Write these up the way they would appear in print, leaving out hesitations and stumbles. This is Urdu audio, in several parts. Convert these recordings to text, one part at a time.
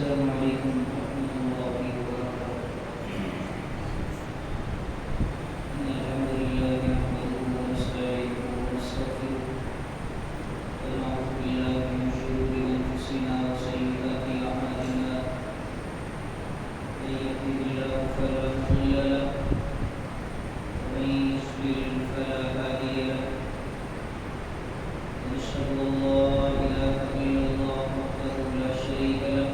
السلام علیکم ورحمۃ اللہ وبرکاتہ۔ الحمد للہ نحمده ونستعینه ونستغفره ونعوذ باللہ من شرور انفسنا وسیئات اعمالنا، من یهده اللہ فلا مضل له ومن یضلل فلا هادی له، ونشهد ان لا اله الا الله وحده لا شريك له،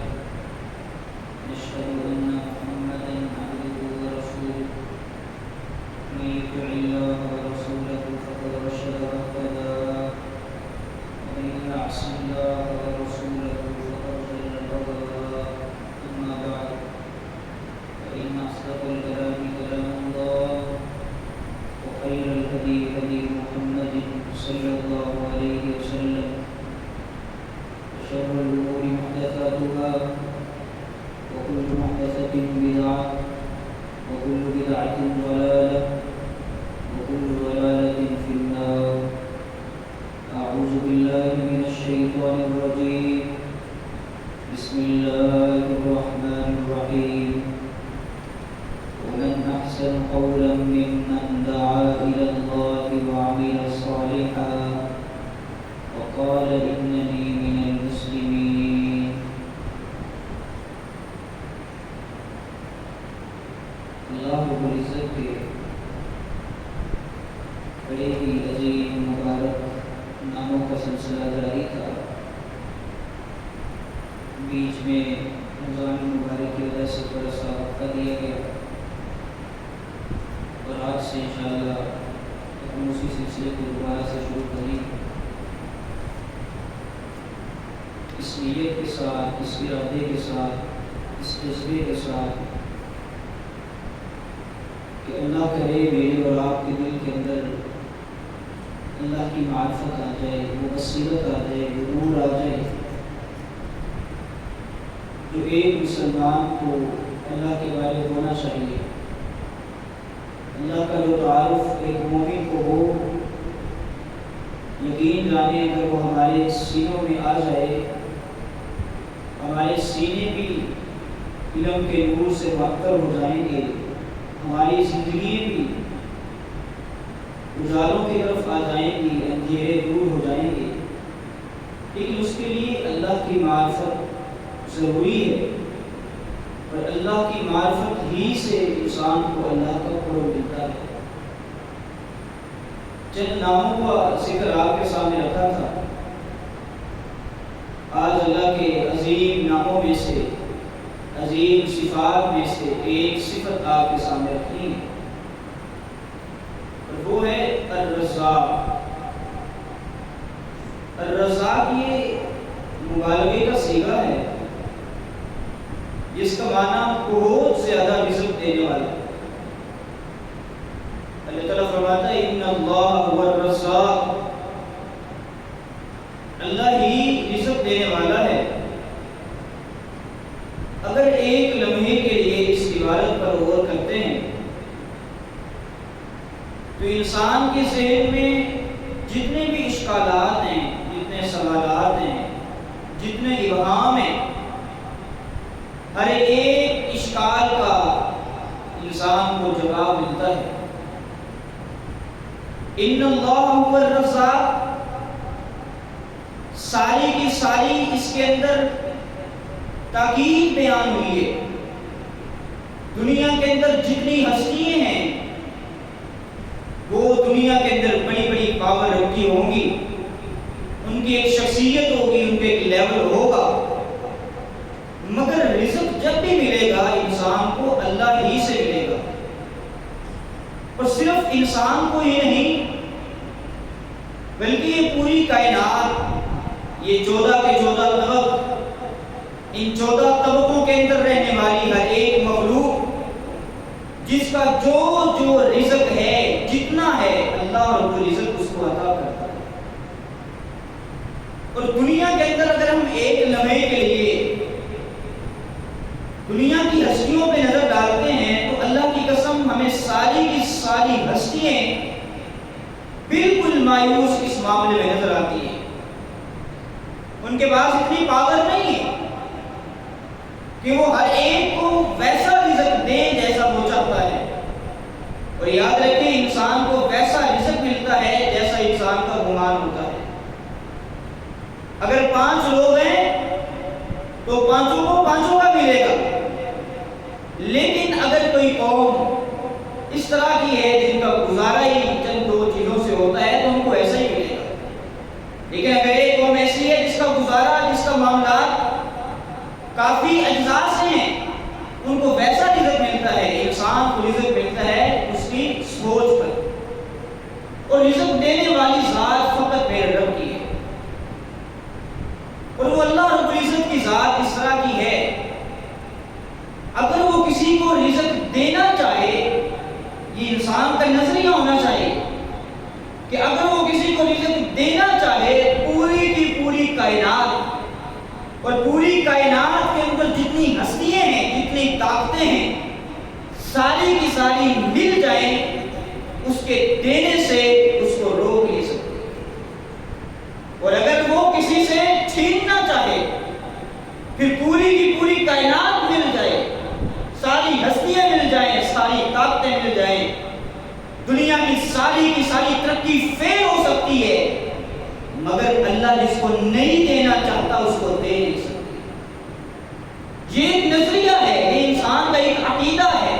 نشهد أن محمدا عبده ورسوله، من يطع الله ورسوله فقد رشد واهتدى، ومن يعص الله ورسوله فقد ضل وغوى. أما بعد، فإن أصدق الكلام كلام الله، وخير الهدي هدي محمد صلى الله عليه وسلم، وشر الأمور محدثاتها، وكل محدثة بدعة، وكل بدعة ضلالة، وكل ضلالة في النار. أعوذ بالله من الشيطان الرجيم. بسم الله الرحمن الرحيم. ومن أحسن قولا ممن دعا إلى الله وعمل صالحا وقال إنني من المسلمين. اللہ رب العزت کے بڑے ہی عظیم مبارک ناموں کا سلسلہ جاری تھا. بیچ میں رمضان مبارک کی وجہ سے تھوڑا سا وقفہ دیا گیا، اور آج سے انشاءاللہ اپنے اسی سلسلے کو دوبارہ سے شروع کریں، اس نیت کے ساتھ، اس ارادے کے ساتھ، اس جذبے کے ساتھ کہ اللہ کرے میرے اور آپ کے دل کے اندر اللہ کی معرفت آ جائے، وہ بصیرت آ جائے، وہ نور آ جائے جو ایک مسلمان کو اللہ کے بارے ہونا چاہیے. اللہ کا جو تعارف ایک مومن کو ہو، یقین جانے اگر وہ ہمارے سینوں میں آ جائے، ہمارے سینے بھی علم کے نور سے معطر ہو جائیں گے، ہماری زندگی بھی اجالوں کی طرف آ جائیں گی، اندھیرے دور ہو جائیں گے. لیکن اس کے لیے اللہ کی معرفت ضروری ہے، اور اللہ کی معرفت ہی سے انسان کو اللہ کا قرب ملتا ہے. چند ناموں کا ذکر آپ کے سامنے رکھا تھا. آج اللہ کے عظیم ناموں میں سے، عظیم صفات میں سے ایک صفت آپ کے سامنے رکھی ہے، اور وہ ہے الرزاق. الرزاق یہ مبالغے کا صیغہ ہے جس کا معنی بہت زیادہ رزق دینے والا. اللہ تعالیٰ فرماتا ہے ان اللہ هو الرزاق، اللہ ہی رزق دینے والا ہے. اگر ایک لمحے کے لیے اس عبارت پر غور کرتے ہیں تو انسان کے ذہن میں جتنے بھی اشکالات ہیں، جتنے سوالات ہیں، جتنے ابہام ہیں، ہر ایک اشکال کا انسان کو جواب ملتا ہے. ان اللہ هو الرزاق، ساری کی ساری اس کے اندر تاکید بیان ہوئی ہے. دنیا کے اندر جتنی ہستیاں ہیں وہ دنیا کے اندر بڑی بڑی پاور رکھتی ہوں گی، ان کی ایک شخصیت ہوگی، ان کے ایک لیول ہوگا، مگر رزق جب بھی ملے گا انسان کو اللہ ہی سے ملے گا. اور صرف انسان کو ہی نہیں بلکہ یہ پوری کائنات، یہ 14 کے 14 طبق، ان 14 طبقوں کے اندر رہنے والی ہر ایک مخلوق جس کا جو رزق ہے، جتنا ہے، اللہ رب العزت اس کو عطا کرتا ہے. اور دنیا کے اندر اگر ہم ایک لمحے کے لیے دنیا کی ہستیوں پہ نظر ڈالتے ہیں تو اللہ کی قسم ہمیں ساری کی ساری ہستیاں بالکل مایوس اس معاملے میں نظر آتی ہیں. ان کے پاس اتنی پاور نہیں ہے کہ وہ ہر ایک کو ویسا رزق دے جیسا وہ چاہتا ہے. اور یاد رکھیں انسان کو ویسا رزق ملتا ہے جیسا انسان کا گمان ہوتا ہے. اگر 5 لوگ ہیں تو 5 کو 5 کا ملے گا. لیکن اگر کوئی قوم اس طرح کی ہے جن کا گزارا ہی چند 2 چیزوں سے ہوتا ہے تو ان کو ایسا ہی ملے گا. لیکن اگر ایک قوم ایسی ہے جس کا گزارا جس کا معاملات کافی اجزاء سے ہیں ان کو ویسا رزق ملتا ہے. انسان کو رزق ملتا ہے اس کی سوچ پر. اور رزق دینے والی ذات فقط میرے رب کی ہے. اور وہ اللہ رب العزت کی ذات اس طرح کی ہے اگر وہ کسی کو رزق دینا چاہے یہ انسان کا نظریہ ہونا چاہیے کہ اگر وہ کسی کو رزق دینا چاہے پوری کی پوری کائنات اور پوری کائنات کے اندر جتنی ہستیاں ہیں جتنی طاقتیں ہیں ساری کی ساری مل جائیں اس کے دینے سے اس کو روک نہیں سکتے. اور اگر وہ کسی سے چھیننا چاہے پھر پوری کی پوری کائنات مل جائے ساری ہستیاں مل جائیں ساری طاقتیں مل جائیں دنیا کی ساری ترقی فیل ہو سکتی ہے مگر اللہ جس کو نہیں دینا چاہتا اس کو دے نہیں سکتا. یہ ایک نظریہ ہے یہ انسان کا ایک عقیدہ ہے.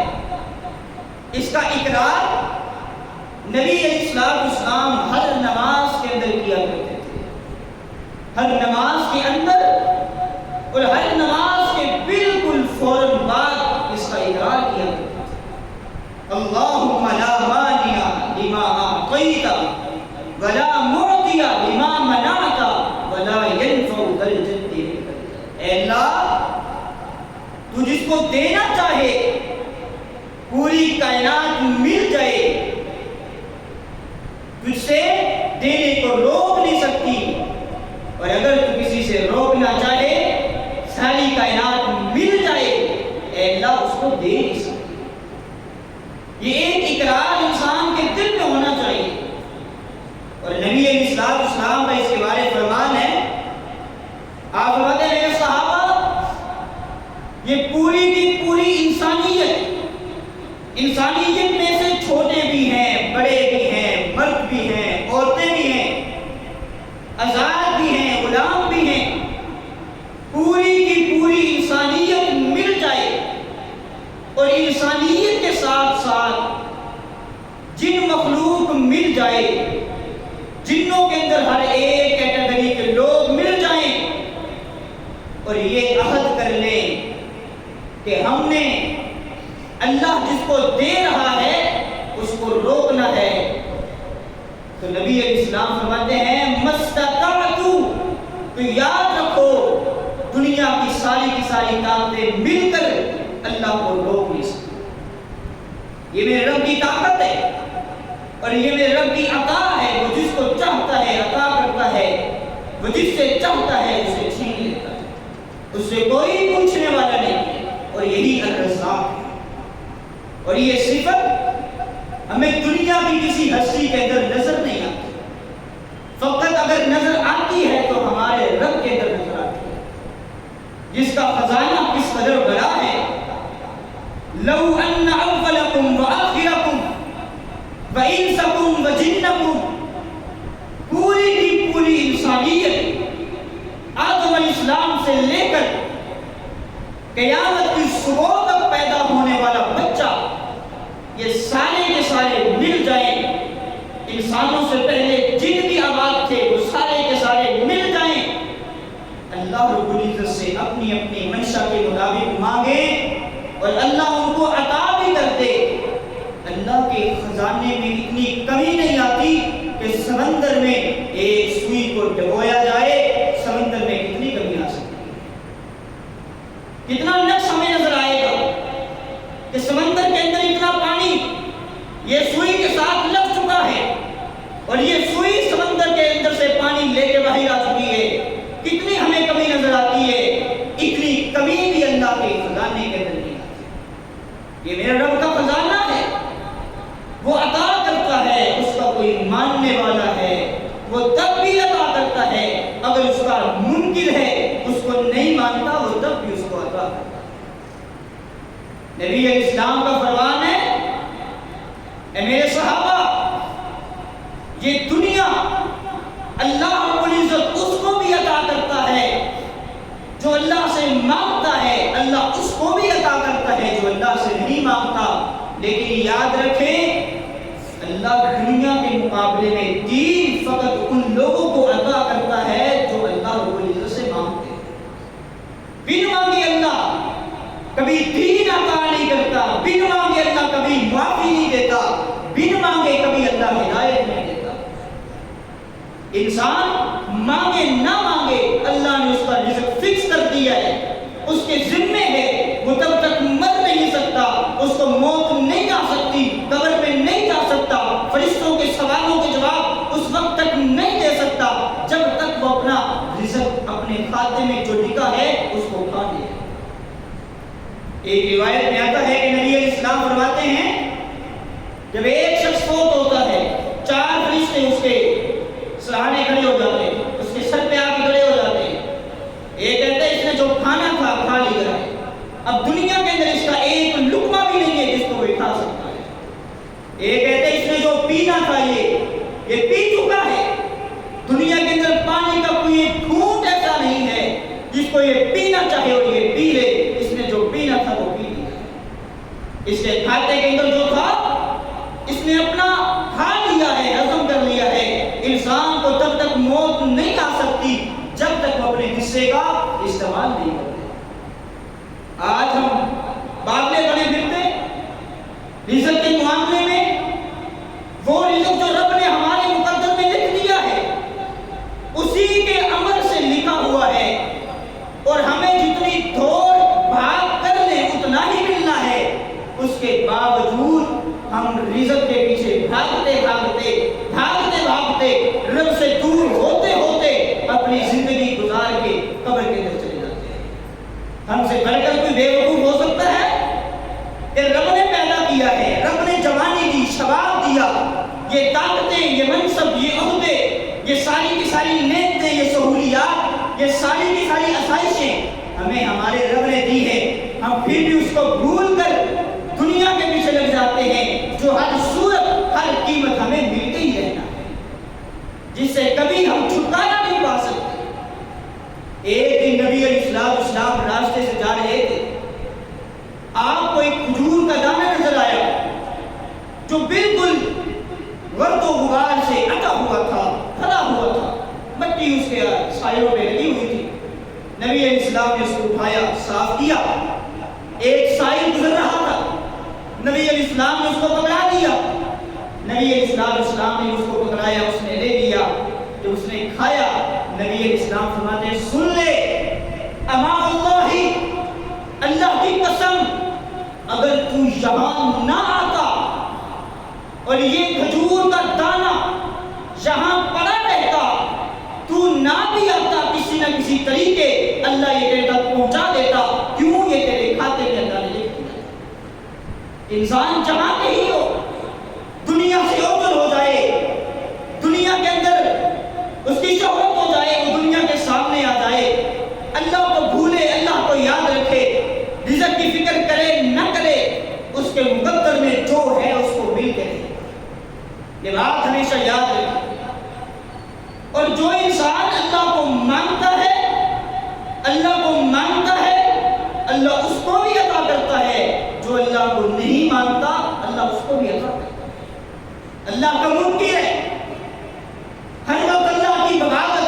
اس کا اقرار نبی علیہ السلام ہر نماز کے اندر کیا کرتے تھے. ہر نماز کے اندر اور ہر نماز کے بالکل فوراً بعد اس کا اقرار کیا کرتے تھے. اللہم لا مانع لما اعطیت ولا معطی لما منعت ولا ينفع ذا الجد منک. اے اللہ تو جس کو دینا چاہے پوری کائنات مل جائے تجھ سے دینے کو روک نہیں سکتی اور اگر تو کسی سے روکنا چاہے ساری کائنات مل جائے اے اللہ اس کو دے نہیں سکتی. یہ ایک اقرار انسان کے دل میں ہونا چاہیے. اور نبی علیہ السلام کا اس کے بارے میں فرمان ہے آپ فرماتے ہیں میرے صحابہ یہ پوری کی پوری انسانیت میں سے چھوٹے بھی ہیں بڑے بھی ہیں مرد بھی ہیں عورتیں بھی ہیں آزاد بھی ہیں غلام بھی ہیں پوری کی پوری انسانیت مل جائے اور انسانیت کے ساتھ ساتھ جن مخلوق مل جائے جنوں کے اندر ہر ایک کیٹیگری کے لوگ مل جائیں اور یہ عہد کر لیں کہ ہم نے اللہ جس کو دے رہا ہے اس کو روکنا ہے تو نبی علیہ السلام فرماتے ہیں مستطعت تو یاد رکھو دنیا کی ساری طاقتیں مل کر اللہ کو روک نہیں سکتی. یہ میرے رب کی طاقت ہے اور یہ میرے رب کی عطا ہے. وہ جس کو چاہتا ہے عطا کرتا ہے وہ جس سے چاہتا ہے اسے چھین لیتا ہے. اس سے کوئی پوچھنے والا نہیں ہے اور یہی الرزاق ہے. اور یہ صفت ہمیں دنیا کی کسی ہستی کے اندر نظر نہیں آتی. فقط اگر نظر آتی ہے تو ہمارے رب کے اندر نظر آتی ہے جس کا خزانہ کس قدر بڑا ہے. لو ان اولکم وآخرکم وانسکم وجنکم پوری کی پوری انسانیت آدم علیہ السلام سے لے کر قیامت کی صبح تک پیدا ہونے والا بچہ یہ سارے کے سارے مل جائیں انسانوں سے پہلے جن بھی آباد تھے وہ سارے کے سارے مل جائیں اللہ رب العزت سے اپنی اپنی منشا کے مطابق مانگیں اور اللہ ان کو عطا بھی کر دے. اللہ کے خزانے میں اتنی کمی نہیں آتی کہ سمندر میں ایک سوئی کو ڈبویا جائے سمندر میں کتنی کمی آ سکتی ہے. کتنا نقص ہمیں نظر آئے گا کہ سمندر کے اندر اتنا پانی یہ سوئی کے ساتھ لگ چکا ہے اور یہ سوئی سمندر کے اندر سے پانی لے کے باہر آ چکی ہے. کتنی ہمیں کمی نظر آتی ہے اتنی کمی بھی اللہ کے خزانے کے اندر نہیں آتی. یہ میرے رب کا خزانہ ہے وہ عطا کرتا ہے اس کا کوئی ماننے والا ہے وہ تب بھی عطا کرتا ہے اگر اس کا منکر ہے اس کو نہیں مانتا وہ تب بھی اس کو عطا کرتا ہے. نبی علیہ السلام کا فرمان ہے، اے میرے صحابہ، یہ دنیا اللہ رب العزت اس کو بھی عطا کرتا ہے جو اللہ سے مانگتا ہے، اللہ اس کو بھی عطا کرتا ہے جو اللہ سے نہیں مانگتا۔ لیکن یاد رکھیں، اللہ دنیا کے مقابلے میں دین فقط ان لوگوں کو عطا کرتا ہے جو اللہ رب العزت سے مانگتے ہیں۔ بن مانگے اللہ کبھی دین عطا نہیں کرتا، بن مانگے اللہ کبھی معافی نہیں دیتا، بن مانگے کبھی اللہ ہدایت نہیں دیتا۔ انسان مانگے نہ مانگے، اللہ نے اس کا رزق فکس کر دیا ہے، اس کے ذمے ہے، وہ تب تک مر نہیں سکتا، اس کو موت نہیں آ سکتی، قبر میں نہیں جا سکتا، فرشتوں کے سوالوں کے جواب اس وقت تک نہیں دے سکتا جب تک وہ اپنا رزق اپنے کھاتے میں جو لکھا ہے اس کو کھا لے۔ ایک روایت میں آتا ہے کہ نبی علیہ السلام فرماتے ہیں، جب ایک شخص فوت ہوتا ہے، 4 فرشتے اس کے سراہنے کھڑے ہو جاتے ہیں، اس کے سر پہ آ کے کھڑے ہو جاتے ہیں۔ ایک کہتے ہیں اس نے جو کھانا تھا کھا لیا ہے، اب دنیا کے اندر اس کا ایک لقمہ بھی نہیں ہے جس کو وہ کھا سکتا ہے۔ ایک کہتے ہیں اس نے جو پینا تھا یہ پی چکا ہے، دنیا کے اندر پانی کا کوئی ایک گھونٹ ایسا نہیں ہے جس کو یہ پینا چاہے اور یہ پی لے، اس نے جو پینا تھا وہ پی لیا، اس کے کھاتے کے اندر جو تھا اس نے اپنا کھا لیا ہے، ہضم کر لیا ہے۔ انسان کو تب تک موت نہیں آ سکتی جب تک وہ اپنے حصے کا استعمال نہیں کرتے۔ آج ہم باغلے بنے پھرتے رزق کے معاملے میں، وہ رزق جو رب نے ہمارے مقدر میں لکھ دیا ہے اسی کے عمل سے لکھا ہوا ہے، اور ہمیں جتنی دوڑ بھاگ کر لیں اتنا ہی ملنا ہے، اس کے باوجود ہم رزق کے پیچھے بھاگتے رب سے دور ہوتے اپنی زندگی گزار کے قبر کے اندر چلے جاتے ہیں۔ ہم سے بڑھ کر کوئی بے وقوف ہو سکتا ہے کہ رب نے پیدا کیا ہے، رب نے جوانی دی، شباب دیا، یہ طاقتیں، یہ منصب، یہ عہدے، یہ ساری کی ساری نعمتیں، یہ سہولیات، یہ ساری کی ساری آسائشیں ہمیں ہمارے رب نے دی ہے، ہم پھر بھی اس کو بھول کر دنیا کے پیچھے لگ جاتے ہیں جو ہر صورت ہر قیمت ہمیں ملتے ہی رہنا ہے، جس سے کبھی ہم چھٹکارا نہیں پا سکتے۔ ایک دن نبی علیہ السلام راستے سے جا رہے تھے، آپ کو ایک کھجور کا دانہ نظر آیا جو بالکل گرد و غبار سے اٹا ہوا تھا، بھرا ہوا تھا، مٹی اس کے سائروں پہ لگی ہوئی تھی۔ نبی علیہ السلام نے اس کو اٹھایا، صاف کیا، ایک سائل گزر رہا تھا، نبی علیہ السلام نے اس کو پکڑا دیا، نبی علیہ السلام نے اس کو پکڑایا، اس نے لے لیا، جب اس نے کھایا، نبی علیہ السلام فرماتے ہیں، سن لے اما اللہ کی قسم، اگر تو یہاں نہ آتا اور یہ کھجور کا دانہ یہاں پڑا رہتا، تو نہ بھی آتا، کسی نہ کسی طریقے اللہ یہ تیرے تک پہنچا دیتا، کیوں یہ تیرے کھاتے کے اندر لکھ دیا۔ انسان جہاں کہیں ہو، دنیا سے اوپر ہو جائے، دنیا کے اندر اس کی شہرت ہو جائے، وہ دنیا کے سامنے آ جائے، اللہ کو بھولے، اللہ کو یاد رکھے، رزق کی فکر کرے نہ کرے، اس کے مقدر میں جو ہے اس کو مل کے رہے۔ یہ بات ہمیشہ یاد رکھے۔ اور جو انسان اللہ کو مانگتا ہے، اللہ اس کو بھی عطا کرتا ہے، جو اللہ کو نہیں مانگتا اللہ اس کو بھی عطا کرتا ہے۔ اللہ کا منکر ہے، ہر وقت اللہ کی بغاوت،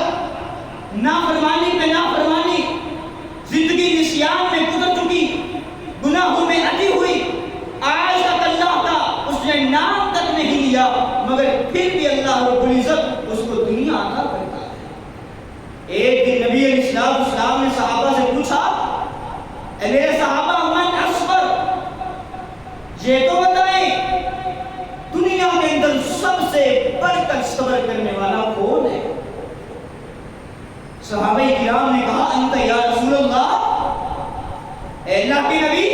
نافرمانی پہ نافرمانی، زندگی نسیان میں گزر چکی، گناہوں میں اٹی ہوئی، آج تک اللہ کا اس نے نام تک نہیں لیا، مگر پھر بھی اللہ رب العزت اس کو دنیا عطا کرتا ہے۔ ایک دن نبی علیہ السلام نے صحابہ سے پوچھا، اے میرے صحابہ، من اصبر، یہ تو بتائیں دنیا کے اندر سب سے بڑھ کر صبر کرنے والا کون ہے؟ صحابہ کرام نے کہا، انت یا رسول اللہ، اے اللہ کے نبی،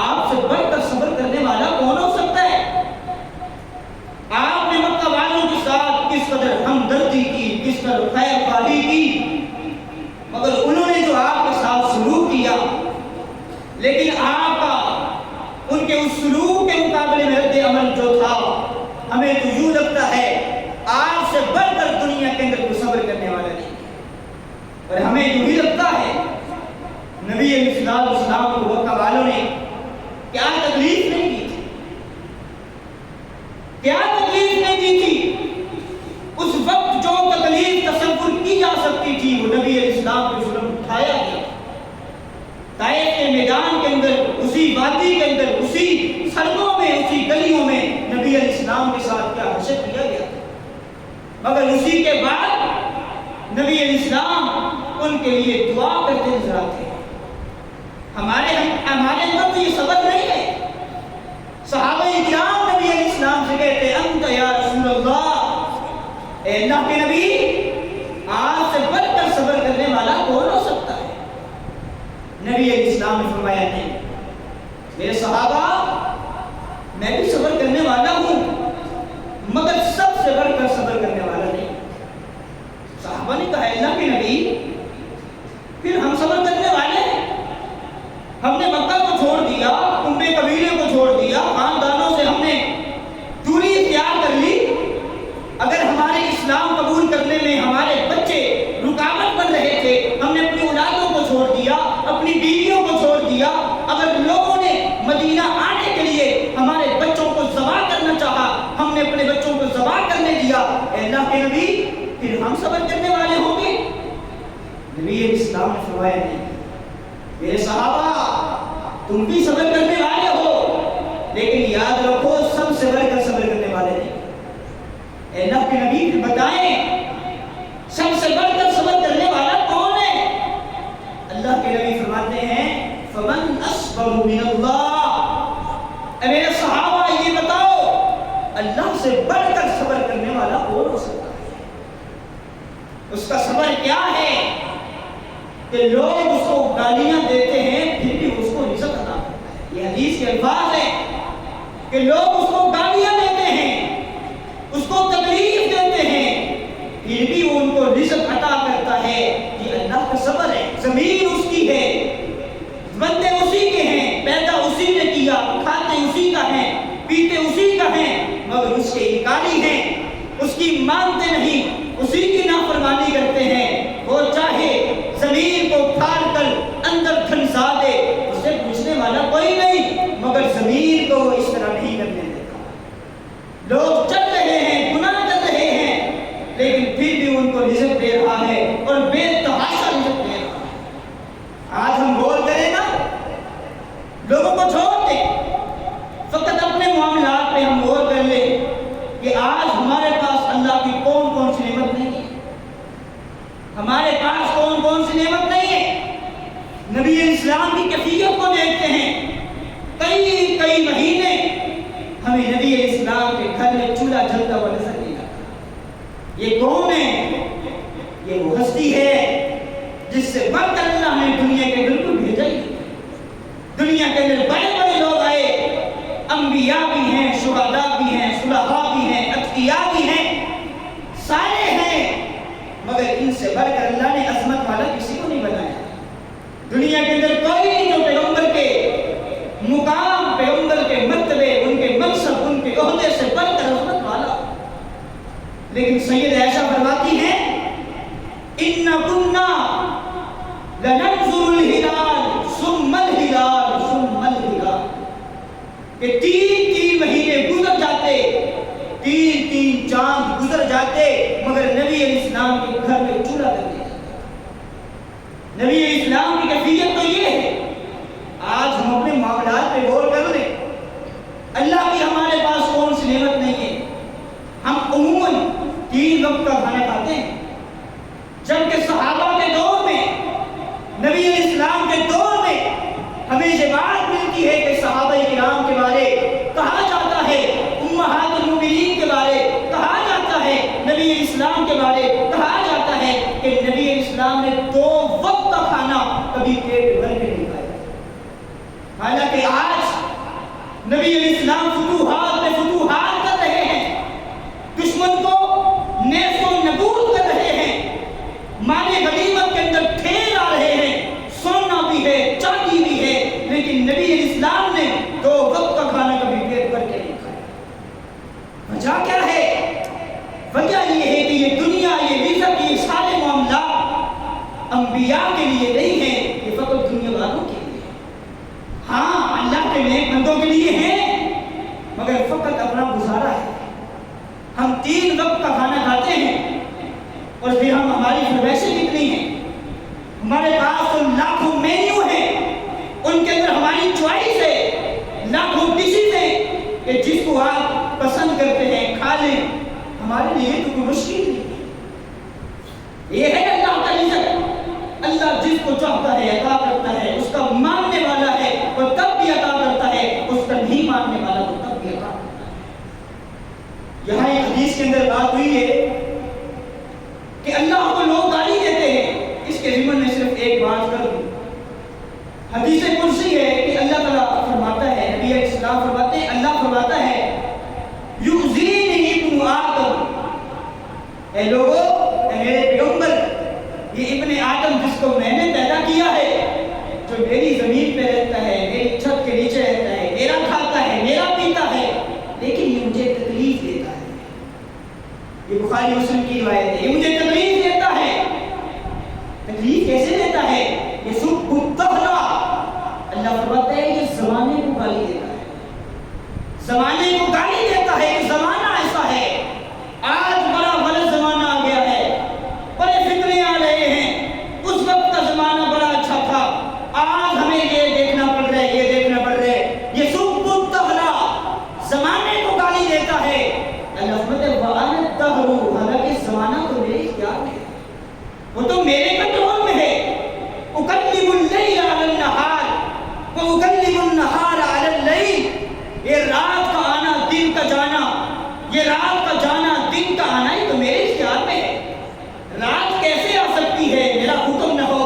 آپ سے بڑھ کر صبر کرنے والا کون ہو سکتا ہے؟ آپ نے مکہ والوں کے ساتھ کس قدر ہمدردی کی، کس قدر خیر خواہی کی، مگر انہوں نے جو آپ کے ساتھ سلوک کیا، لیکن آپ کا مقابلے میں رد عمل جو تھا، ہمیں تو یوں لگتا ہے آج سے بڑھ کر دنیا کے اندر کوئی صبر کرنے والا نہیں، اور ہمیں یوں ہی لگتا ہے نبی علیہ السلام کو مکہ والوں نے کیا تکلیف نہیں دی تھی، کیا تکلیف نہیں دی تھی۔ اس وقت جو تکلیف تصور کی جا سکتی تھی وہ نبی علیہ السلام کے ظلم اٹھایا گیا۔ طائف کے میدان کے اندر، اسی وادی کے اندر، اسی سڑکوں میں، اسی گلیوں میں نبی علیہ السلام کے ساتھ کیا حشر کیا گیا، مگر اسی کے بعد نبی علیہ السلام ان کے لیے دعا کرتے نظر آتے ہیں۔ ہمارے اندر تو یہ صبر نہیں ہے۔ صحابہ کرام نبی علیہ السلام سے کہتے ہیں انت یا رسول اللہ، اے اللہ کے نبی، آج سے بڑھ کر صبر کرنے والا کون ہو سکتا ہے؟ نبی علیہ السلام نے فرمایا نہیں، میرے صحابہ میں بھی صبر کرنے والا ہوں، مگر سب سے بڑھ کر صبر کرنے والا نہیں۔ صحابہ نے کہا اللہ کے نبی، پھر ہم صبر کرنے والے ہیں، ہم نے مکہ کو چھوڑ دیا، کنبے قبیلے کو چھوڑ دیا، خاندانوں سے ہم نے دوری اختیار کر لی، اگر ہمارے اسلام قبول کرنے میں ہمارے بچے رکاوٹ بن رہے تھے، ہم نے اپنی اولادوں کو چھوڑ دیا، اپنی بیویوں کو چھوڑ دیا، اگر لوگوں نے مدینہ آنے کے لیے ہمارے بچوں کو ذبح کرنا چاہا، ہم نے اپنے بچوں کو ذبح کرنے دیا، اے اللہ کے نبی پھر ہم صبر کرنے والے ہوں گے؟ نبی علیہ السلام نے فرمایا نہیں، میرے صحابہ تم بھی صبر کرنے والے ہو، لیکن یاد رکھو سب سے بڑھ کر صبر کرنے والے نہیں۔ اے اللہ کے نبی پھر بتائیں سب سے بڑھ کر صبر کرنے والا کون ہے؟ اللہ کے نبی فرماتے ہیں فمن اصبر من اللہ، اے میرے صحابہ یہ بتاؤ اللہ سے بڑھ کر صبر کرنے والا کون ہو سکتا ہے؟ اس کا صبر کیا ہے کہ لوگ اس کو گالیاں دیتے ہیں پھر بھی اس کو رزق عطا کرتا ہے۔ یہ حدیث کے الفاظ ہیں کہ لوگ اس کو گالیاں دیتے ہیں، اس کو تکلیف دیتے ہیں، پھر بھی وہ ان کو رزق عطا کرتا ہے۔ یہ اللہ کا صبر ہے۔ زمین اس کی ہے، بندے اسی کے ہیں، پیدا اسی نے کیا، کھاتے اسی کا ہے، پیتے اسی کا ہے، مگر اس کے انکاری ہیں، اس کی مانتے نہیں، اسی کی نافرمانی کرتے ہیں۔ وہ چاہے زمین کو پھاڑ کر اندر دھنسا دے، اسے پوچھنے والا کوئی نہیں، مگر زمین کو وہ اس طرح نہیں کرنے دیتا۔ لوگ چل رہے ہیں، گناہ کر رہے ہیں، لیکن پھر بھی ان کو رزق دے رہا ہے اور بے تحاشا رزق دے رہا ہے۔ آج ہم غور کریں نا، لوگوں کو چھوڑ دیں، فقط اپنے معاملات پہ ہم غور کر لیں کہ آج ہمارے پاس اللہ کی کون کون سی نعمت نہیں ہے، ہمارے پاس کون کون سی نعمت نہیں ہے۔ نبی علیہ السلام کی کیفیت کو دیکھتے ہیں، کئی مہینے ہمیں نبی علیہ السلام کے گھر میں چولہا جلتا ہوا نظر نہیں آتا۔ یہ کون ہے؟ یہ وہ ہستی ہے جس سے بڑھ کر اللہ نے دنیا کے بالکل بھیجا ہی۔ دنیا کے اندر بڑے بڑے لوگ آئے، انبیاء بھی ہیں، شہداء بھی ہیں، صلحاء بھی ہیں، اتقیاء بھی ہیں، سارے ہیں، مگر ان سے بڑھ کر اللہ نے عظمت والا کسی کو نہیں بنایا۔ دنیا کے اندر کوئی نہیں جو پیغمبر کے مقام، پیغمبر کے مرتبے، ان کے منصب، ان کے عہدے سے بڑھ کر عظمت والا۔ لیکن سید عائشہ فرماتی ہیں اِنَّ كُنَّا لَنَنظُرُ الْهِلَالَ ثُمَّ الْهِلَالَ ثُمَّ الْهِلَالَ، کہ تین مہینے گزر جاتے، تین چاند گزر جاتے، مگر نبی علیہ السلام کے گھر میں چولہا کر دیا جاتا۔ نبی علیہ السلام کی کیفیت تو یہ ہے۔ آج ہم اپنے معاملات پہ غور کر لیں، اللہ کی ہمارے پاس کون سی نعمت نہیں ہے۔ ہم عموماً 3 وقت کا کھانا کھاتے ہیں، جبکہ صحابہ کے دور میں، نبی علیہ السلام کے دور میں ہمیں یہ بات ملتی ہے کہ صحابہ کرام کے بارے کہا جاتا ہے، امہات المؤمنین کے بارے کہا جاتا ہے، نبی علیہ السلام کے بارے کہا جاتا ہے کہ نبی علیہ السلام نے 2 وقت کا کھانا اور پھر ہماری فروشیں کتنی ہیں، ہمارے پاس تو لاکھوں مینیو ہیں، ان کے اندر ہماری چوائس ہے، لاکھوں ڈشز ہیں کہ جس کو آپ پسند کرتے ہیں کھا لیں، ہمارے لیے تو کوئی مشکل نہیں ہے۔ یہ ہے اللہ کا رزق، اللہ جس کو چاہتا ہے عطا کرتا ہے، اس کا مانگنے والا ہے وہ تب بھی عطا کرتا ہے، اس کا نہیں مانگنے والا وہ تب بھی عطا کرتا ہے۔ یہاں ایک حدیث کے اندر بات ہوئی ہے کہ اللہ کو لوگ گالی دیتے ہیں، اس کے ضمن میں صرف ایک بات کر دوں۔ حدیث قدسی ہے کہ اللہ تعالیٰ فرماتا ہے، نبی علیہ السلام فرماتے ہیں، اللہ فرماتا ہے یؤذینی ابن آدم، اے لوگو، اے میرے پیغمبر، یہ ابن آدم جس کو میں نے پیدا کیا ہے، جو میری زمین پہ رہتا ہے، میری چھت کے نیچے رہتا ہے، میرا کھاتا ہے، میرا پیتا ہے، لیکن یہ مجھے تکلیف دیتا ہے۔ یہ بخاری مسلم کی روایت ہے، یہ مجھے تکلیف دیتا ہے۔ تکلیف کیسے دیتا ہے؟ یہ سب الطہرہ، اللہ فرماتا ہے یہ زمانے کو گالی دیتا ہے، زمانے کو گالی دیتا ہے کہ زمانہ ایسا ہے، آج بڑا غلط زمانہ آ گیا ہے، بڑے فتنے آ رہے ہیں، اس وقت کا زمانہ بڑا اچھا تھا، آج ہمیں یہ دیکھنا پڑ رہا ہے، یہ دیکھنا پڑ رہا ہے۔ یہ سب الطہرہ، زمانے کو گالی دیتا ہے۔ اللہ فرماتا ہے وَأَنَا الدَّهْرُ، حالانکہ زمانہ تو میرے اختیار میں ہے، وہ تو میرے کنٹرول میں ہے۔ اُقَلِّبُ اللَّيْلَ عَلَى النَّهَارِ وَأُقَلِّبُ النَّهَارَ عَلَى اللَّيْلِ، یہ رات کا آنا، دن کا جانا، یہ رات کا جانا، دن کا آنا ہی تو میرے اختیار میں ہے۔ رات کیسے آ سکتی ہے میرا حکم نہ ہو،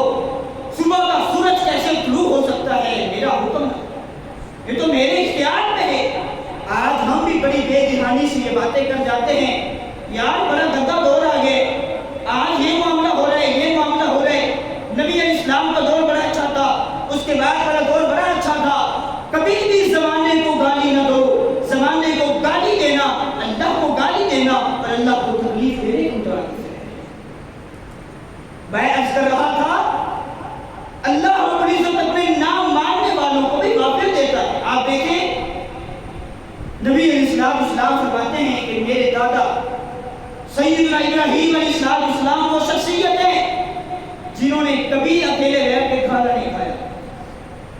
صبح کا سورج کیسے طلوع ہو سکتا ہے میرا حکم نہ ہو، یہ تو میرے اختیار میں ہے۔ آج ہم بھی بڑی بے دہانی سے یہ باتیں کر جاتے ہیں، یار بڑا گندا دور آ گئے، آج یہ معاملہ ہو رہا ہے، یہ معاملہ ہو رہا ہے۔ نبی علیہ السلام کا دور بڑا اچھا تھا، اس کے بعد والا دور بڑا اچھا تھا۔ کبھی بھی زمانے کو گالی نہ دو، زمانے کو گالی دینا، اللہ کو گالی دینا اور اللہ کو تکلیف دینے کو مترادف ہے۔ میں عرض کر رہا تھا اللہ رب العزت اپنے نام ماننے والوں کو بھی غافل دیتا ہے۔ آپ دیکھیں نبی علیہ السلام فرماتے ہیں کہ میرے دادا سیدنا ابراہیم علیہ السلام وہ شخصیت ہے جنہوں نے کبھی اکیلے رہ کے کھانا نہیں کھایا،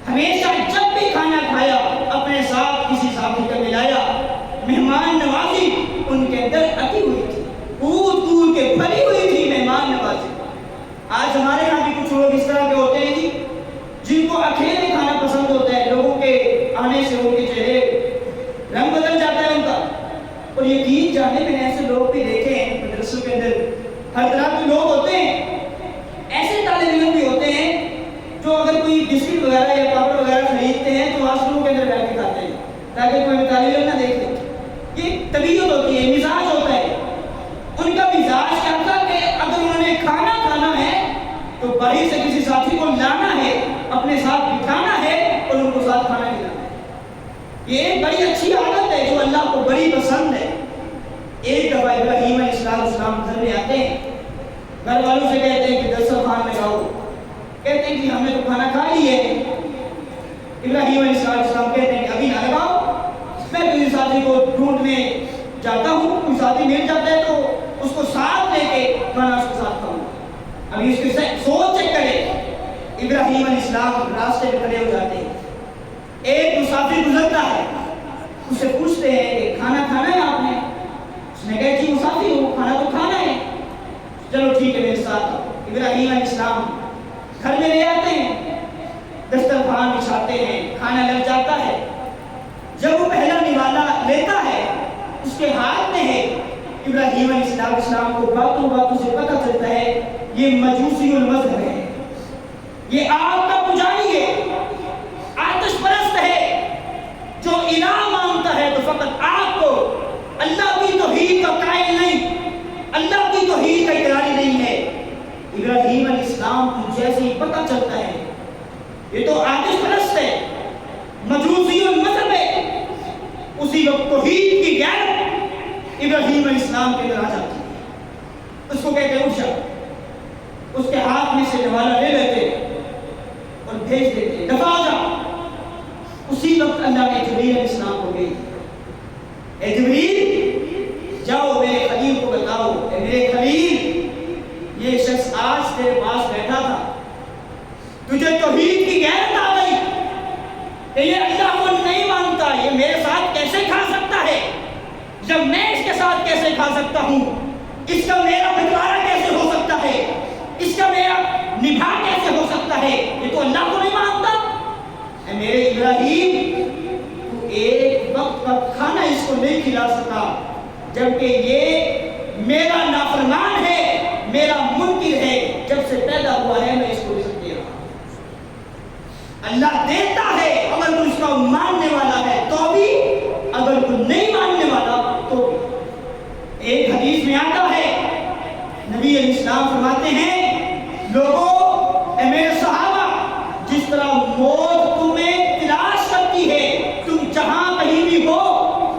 ہمیشہ جب بھی کھانا کھایا اپنے ساتھ کسی ساتھی کا ملایا، مہمان نوازی ان کے اندر اٹی ہوئی تھی، کود کود کے بھری ہوئی تھی مہمان نوازی۔ آج ہمارے یہاں بھی کچھ لوگ اس طرح کے ہوتے ہیں جی جن کو اکیلے کھانا پسند ہوتا ہے، لوگوں کے آنے سے ان کے چہرے رنگ بدل جاتا ہے ان کا۔ اور یقین جانے میں ایسے لوگ بھی دیکھے ہیں مدرسوں کے اندر، ہر طرح کے لوگ ہوتے ہیں، ایسے طالب علم بھی ہوتے ہیں جو اگر کوئی بسکٹ وغیرہ یا پاپڑ وغیرہ خریدتے ہیں تو واش روم کے اندر بیٹھ کے کھاتے ہیں تاکہ کوئی طالب علم نہ دیکھ لے۔ یہ طبیعت ہوتی ہے، مزاج ہوتا ہے ان کا۔ مزاج کیا تھا کہ اگر انہوں نے کھانا کھانا ہے تو باہر سے کسی ساتھی کو لانا ہے، اپنے ساتھ بٹھانا ہے اور ان کو ساتھ کھانا کھلانا ہے۔ یہ ایک بڑی اچھی عادت ہے جو اللہ کو بڑی پسند ہے۔ ایک دفعہ ابراہیم علیہ السلام گھر میں آتے ہیں، گھر والوں سے کہتے ہیں کہ دسترخوان میں آؤ، کہتے ہیں کہ ہم نے تو کھانا کھا لی ہے۔ ابراہیم علیہ السلام کہتے ہیں کہ ابھی نہ لگاؤ، میں کسی ساتھی کو ڈھونڈنے جاتا ہوں، کوئی ساتھی مل جاتا ہے تو اس کو ساتھ لے کے کھانا اس کے ساتھ کھاؤں گا۔ ابھی اس کے سوچ چیک کرے۔ ابراہیم علیہ السلام راستے پہ کھڑے ہو جاتے ہیں، ایک مسافر گزرتا ہے، اس سے پوچھتے ہیں کہ کھانا کھانا ہے آپ نے؟ اس نے کہا جی مسافر ہو، کھانا تو کھانا ہے۔ چلو ٹھیک ہے میرے ساتھ آؤ۔ ابراہیم علیہ السلام گھر میں لے آتے ہیں، دسترخوان بچھاتے ہیں، کھانا لگ جاتا ہے۔ جب وہ پہلا نوالا لیتا ہے اس کے ہاتھ میں ہے، ابراہیم علیہ السلام کو باتوں باتوں سے پتہ چلتا ہے یہ مجوسی المذہب ہے، یہ آگ کا پجاری ہے، آتش پرست ہے، جو الہ مانتا ہے تو فقط آگ کو، اللہ کی توحید کا قائل نہیں، اللہ کی توحید کا اقراری نہیں ہے۔ ابراہیم علیہ السلام کو جیسے ہی پتہ چلتا ہے یہ تو آتش پرست ہے، مجوسی المذہب ہے، اسی وقت توحید کی غیرت ابراہیم علیہ السلام کے اندر آ جاتی ہے۔ اس کو کہتے ہیں اٹھ جا، اس کے ہاتھ میں سے نوالا لے لیتے اور بھیج دیتے، دفع ہو جا۔ اسی وقت اللہ نے جبریل علیہ السلام کو بھیج دیا، اے جبریل جاؤ میرے خلیل کو بتاؤ، اے میرے خلیل توحید کی غیرت آ گئی کہ یہ اللہ کو نہیں مانتا، یہ میرے ساتھ کیسے کھا سکتا ہے، جب میں اس کے ساتھ کیسے کھا سکتا ہوں، اس کا میرا بٹوارا کیسے ہو سکتا ہے، اس کا میرا نبھا کیسے ہو سکتا ہے، یہ تو اللہ کو نہیں مانتا۔ اے میرے ابراہیم، تو ایک وقت کا کھانا اس کو نہیں کھلا سکا، جبکہ یہ میرا نافرمان ہے، میرا منکر ہے، جب سے پیدا ہوا ہے میں اس کو رزق دے رہا ہوں۔ اللہ دیتا ہے اگر کوئی اس کا ماننے والا ہے تو بھی، اگر کوئی نہیں ماننے والا تو بھی۔ ایک حدیث میں آتا ہے، نبی علیہ السلام فرماتے ہیں، لوگوں، اے میرے صحابہ، جس طرح موت تمہیں تلاش کرتی ہے، تم جہاں کہیں بھی ہو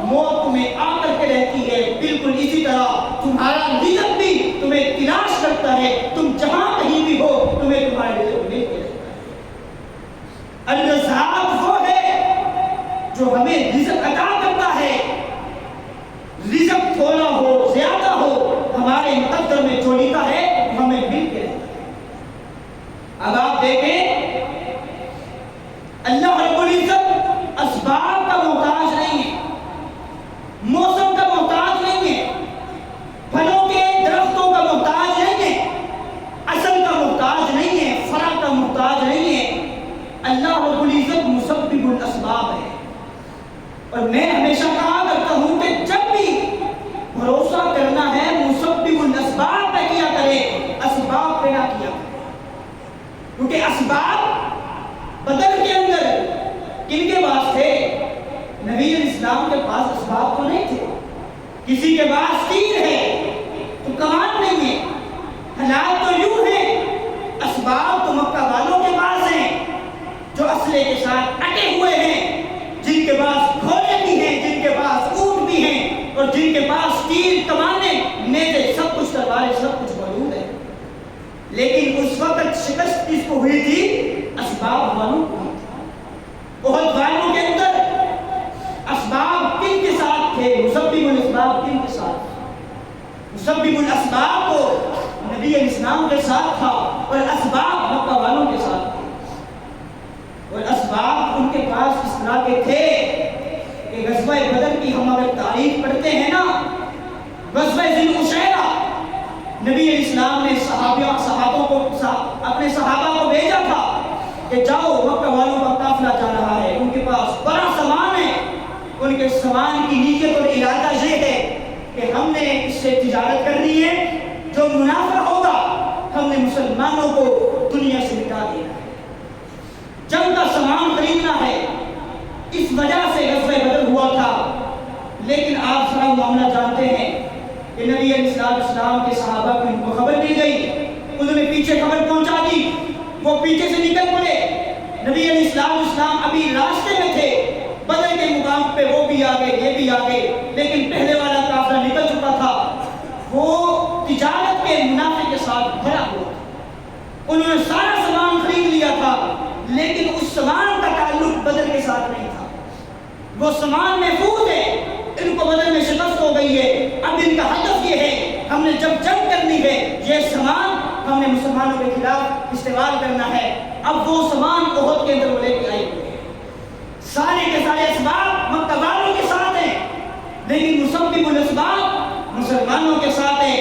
موت تمہیں آ کر کے رہتی ہے، بالکل اسی طرح تمہارا رزق بھی تمہیں تلاش کرتا ہے، تم جہاں کہیں بھی ہو تمہیں تمہارا رزق مل کے رہتا ہے۔ الرزاق وہ ہے جو ہمیں رزق عطا کرتا ہے، رزق تھوڑا ہو زیادہ ہو ہمارے مقدر میں جو لکھا ہے وہ ہمیں مل کے رہتا ہے۔ اب آپ دیکھیں، اللہ رب العزت اسباب کا محتاج نہیں ہے، موسم کا محتاج نہیں ہے، پھلوں کے درختوں کا محتاج نہیں ہے، اصل کا محتاج نہیں ہے، فرع کا محتاج نہیں ہے۔ اللہ رب العزت مسبب الاسباب ہے۔ اور میں ہمیشہ کہا کرتا ہوں کہ جب بھی بھروسہ کرنا ہے مسبب الاسباب پہ کیا کرے، اسباب پہ نہ کیا کرے، کیونکہ اسباب بدر کے اندر کن کے پاس تھے؟ نبی علیہ السلام کے پاس اسباب تو نہیں تھے۔ کسی کے پاس تیر ہے تو کمان نہیں ہے، حالات تو یوں ہیں، اسباب تو مکہ والوں کے پاس ہیں جو اسلحے کے ساتھ اٹے ہوئے ہیں، جن کے پاس گھوڑے بھی ہیں، جن کے پاس اونٹ بھی ہیں، اور جن کے پاس تیر، کمانیں، نیزے، سب کچھ، تلواریں، سب کچھ موجود ہے۔ لیکن اس وقت شکست کس کو ہوئی تھی؟ اسباب والوں کو۔ احد والوں کے اندر اسباب کن کے ساتھ تھے؟ مسبب الاسباب کن کے ساتھ تھے؟ مسبب الاسباب کو نبی علیہ السلام کے ساتھ تھا، اور اسباب مکہ والوں کے ساتھ تھے۔ اور اسباب ان کے پاس اس طرح کے تھے کہ غزوہ بدر کی ہم اگر تاریخ پڑھتے ہیں نا، غزوہ ذی العشیرہ، نبی علیہ السلام نے صحابوں کو، اپنے صحابہ کو بھیجا تھا کہ جاؤ، مکہ والوں کا قافلہ جا رہا ہے، ان کے پاس بڑا سامان ہے، ان کے سامان کی نیت اور ارادہ یہ ہے کہ ہم نے اس سے تجارت کرنی ہے، جو منافع ہوگا ہم نے مسلمانوں کو دنیا سے مٹا دینا ہے، جنگ کا سامان خریدنا ہے۔ اس وجہ سے غزوہ بدر ہوا تھا۔ لیکن آپ سارا معاملہ جانتے ہیں کہ نبی علیہ السلام کے صحابہ کو ان کو خبر مل گئی، انہوں نے پیچھے خبر پہنچا دی، وہ پیچھے سے نکل پڑے۔ نبی علیہ السلام ابھی راستے میں تھے، بدر کے مقام پہ وہ بھی آگے، یہ بھی آگے، لیکن پہلے والا قافلہ نکل چکا تھا، وہ تجارت کے منافع کے ساتھ بھرا ہوا تھا۔ انہوں نے سارا سامان خرید لیا تھا، لیکن اس سامان کا تعلق بدر کے ساتھ نہیں تھا۔ وہ سامان محفوظ ہے، ان کو بدر میں شکست ہو گئی ہے، اب ان کا ہدف یہ ہے ہم نے جب جنگ کرنی ہے یہ سامان ہم نے مسلمانوں کے خلاف استعمال کرنا ہے۔ اب وہ سامان احد کے اندر وہ لے کے آئے ہوئے ہیں، سارے کے سارے اسباب مکہ والوں کے ساتھ ہیں، لیکن مسبب الاسباب مسلمانوں کے ساتھ ہے۔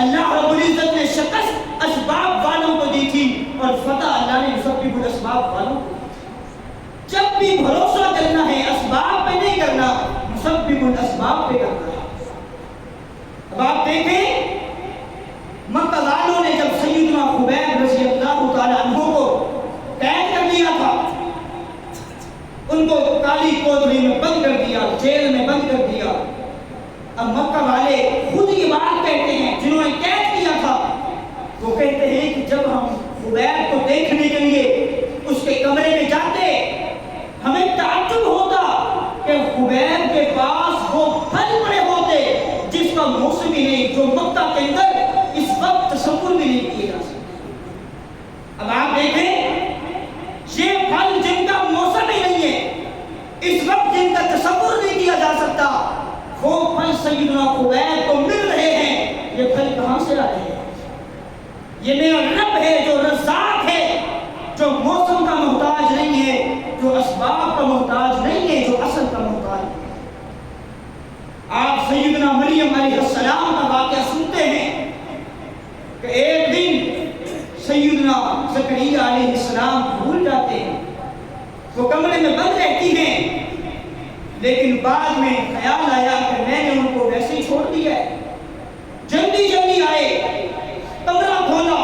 اللہ رب العزت نے شکست اسباب والوں کو دی تھی، اور فتح اللہ نے مسبب الاسباب والوں کو دی تھی۔ جب بھی بھروسہ کرنا ہے اسباب پہ نہیں کرنا، مسبب الاسباب پہ کرنا ہے۔ اب آپ دیکھیں، مکہ والوں نے جب سیدنا خبیب رضی اللہ تعالیٰ عنہ کو قید کر لیا تھا، ان کو کالی کوٹری میں بند کر دیا، جیل میں بند کر دیا۔ اب مکہ والے خود یہ بات کہتے ہیں، جنہوں نے قید کیا تھا، وہ کہتے ہیں کہ جب ہم خبیب کو دیکھنے کے لیے اس کے کمرے میں جاتے، ہمیں تعجب ہوتا کہ خبیب کے پاس وہ پھل پڑے ہوتے جس کا موسم ہی نہیں، جو مکہ کے اندر اس وقت تصور بھی نہیں کیا جا سکتا۔ اب آپ دیکھیں، یہ پھل جن کا موسم ہی نہیں ہے، اس وقت جن کا تصور نہیں کیا جا سکتا، وہ پھل سیدنا خبیب کو مل رہے ہیں۔ یہ پھل کہاں سے آ رہے ہیں؟ یہ میرا رب ہے جو رزاق ہے، جو موسم کا والی ہے جو اسباب کا محتاج نہیں ہے، جو اصل کا محتاج ہے۔ آپ سیدنا مریم علیہ السلام کا واقعہ سنتے ہیں کہ ایک دن سیدنا زکریا علیہ السلام بھول جاتے ہیں، وہ کمرے میں بند رہتی ہیں، لیکن بعد میں خیال آیا کہ میں نے ان کو ویسے ہی چھوڑ دیا ہے۔ جلدی جلدی آئے، کمرہ کھولا،